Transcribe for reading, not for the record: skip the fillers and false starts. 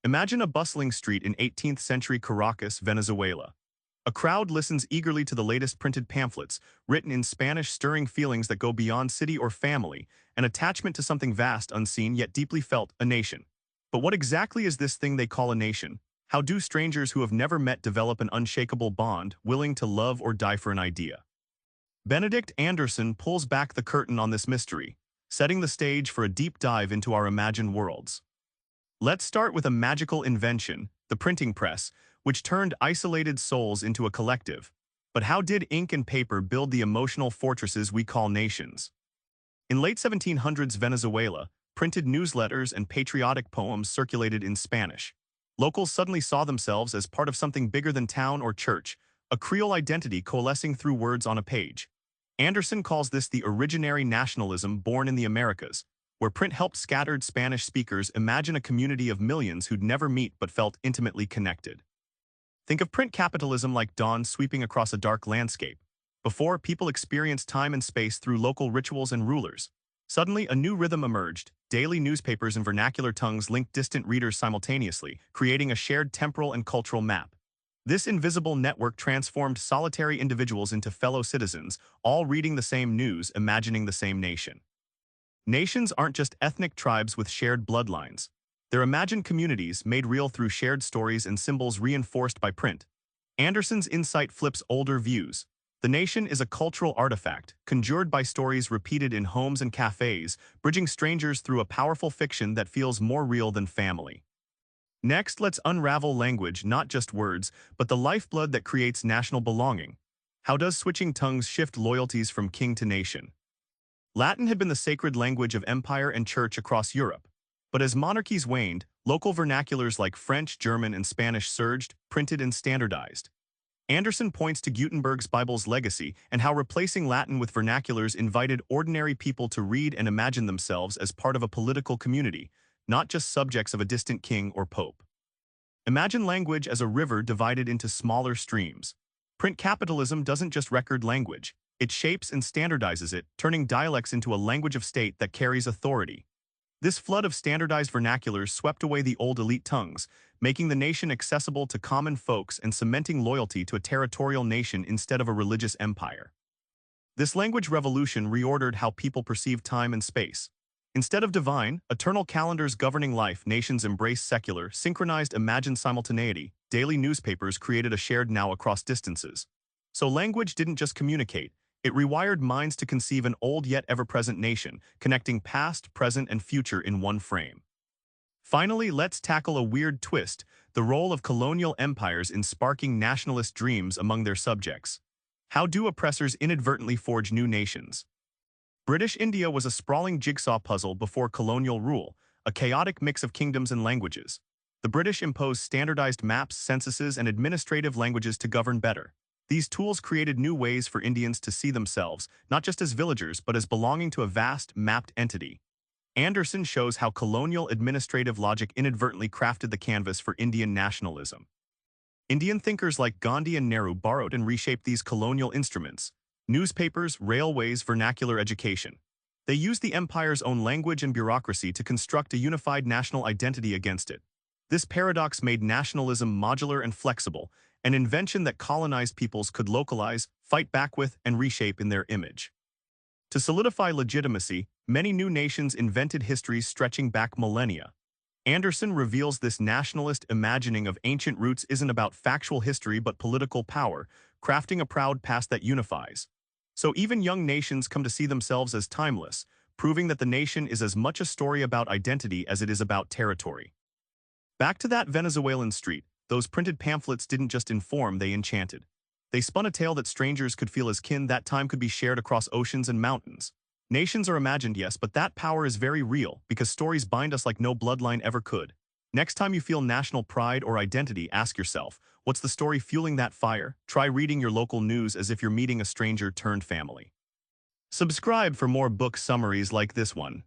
Imagine a bustling street in 18th century Caracas, Venezuela. A crowd listens eagerly to the latest printed pamphlets, written in Spanish, stirring feelings that go beyond city or family, an attachment to something vast, unseen, yet deeply felt, a nation. But what exactly is this thing they call a nation? How do strangers who have never met develop an unshakable bond, willing to love or die for an idea? Benedict Anderson pulls back the curtain on this mystery, setting the stage for a deep dive into our imagined worlds. Let's start with a magical invention, the printing press, which turned isolated souls into a collective. But how did ink and paper build the emotional fortresses we call nations? In late 1700s Venezuela, printed newsletters and patriotic poems circulated in Spanish. Locals suddenly saw themselves as part of something bigger than town or church, a Creole identity coalescing through words on a page. Anderson calls this the originary nationalism born in the Americas, where print helped scattered Spanish speakers imagine a community of millions who'd never meet but felt intimately connected. Think of print capitalism like dawn sweeping across a dark landscape. Before, people experienced time and space through local rituals and rulers. Suddenly, a new rhythm emerged. Daily newspapers and vernacular tongues linked distant readers simultaneously, creating a shared temporal and cultural map. This invisible network transformed solitary individuals into fellow citizens, all reading the same news, imagining the same nation. Nations aren't just ethnic tribes with shared bloodlines. They're imagined communities made real through shared stories and symbols reinforced by print. Anderson's insight flips older views. The nation is a cultural artifact, conjured by stories repeated in homes and cafes, bridging strangers through a powerful fiction that feels more real than family. Next, let's unravel language, not just words, but the lifeblood that creates national belonging. How does switching tongues shift loyalties from king to nation? Latin had been the sacred language of empire and church across Europe. But as monarchies waned, local vernaculars like French, German, and Spanish surged, printed and standardized. Anderson points to Gutenberg's Bible's legacy and how replacing Latin with vernaculars invited ordinary people to read and imagine themselves as part of a political community, not just subjects of a distant king or pope. Imagine language as a river divided into smaller streams. Print capitalism doesn't just record language. It shapes and standardizes it, turning dialects into a language of state that carries authority. This flood of standardized vernaculars swept away the old elite tongues, making the nation accessible to common folks and cementing loyalty to a territorial nation instead of a religious empire. This language revolution reordered how people perceive time and space. Instead of divine, eternal calendars governing life, nations embraced secular, synchronized imagined simultaneity. Daily newspapers created a shared now across distances. So language didn't just communicate. It rewired minds to conceive an old yet ever-present nation, connecting past, present, and future in one frame. Finally, let's tackle a weird twist, the role of colonial empires in sparking nationalist dreams among their subjects. How do oppressors inadvertently forge new nations? British India was a sprawling jigsaw puzzle before colonial rule, a chaotic mix of kingdoms and languages. The British imposed standardized maps, censuses, and administrative languages to govern better. These tools created new ways for Indians to see themselves, not just as villagers, but as belonging to a vast, mapped entity. Anderson shows how colonial administrative logic inadvertently crafted the canvas for Indian nationalism. Indian thinkers like Gandhi and Nehru borrowed and reshaped these colonial instruments: newspapers, railways, vernacular education. They used the empire's own language and bureaucracy to construct a unified national identity against it. This paradox made nationalism modular and flexible, an invention that colonized peoples could localize, fight back with, and reshape in their image. To solidify legitimacy, many new nations invented histories stretching back millennia. Anderson reveals this nationalist imagining of ancient roots isn't about factual history but political power, crafting a proud past that unifies. So even young nations come to see themselves as timeless, proving that the nation is as much a story about identity as it is about territory. Back to that Venezuelan street, those printed pamphlets didn't just inform, they enchanted. They spun a tale that strangers could feel as kin, that time could be shared across oceans and mountains. Nations are imagined, yes, but that power is very real, because stories bind us like no bloodline ever could. Next time you feel national pride or identity, ask yourself, what's the story fueling that fire? Try reading your local news as if you're meeting a stranger turned family. Subscribe for more book summaries like this one.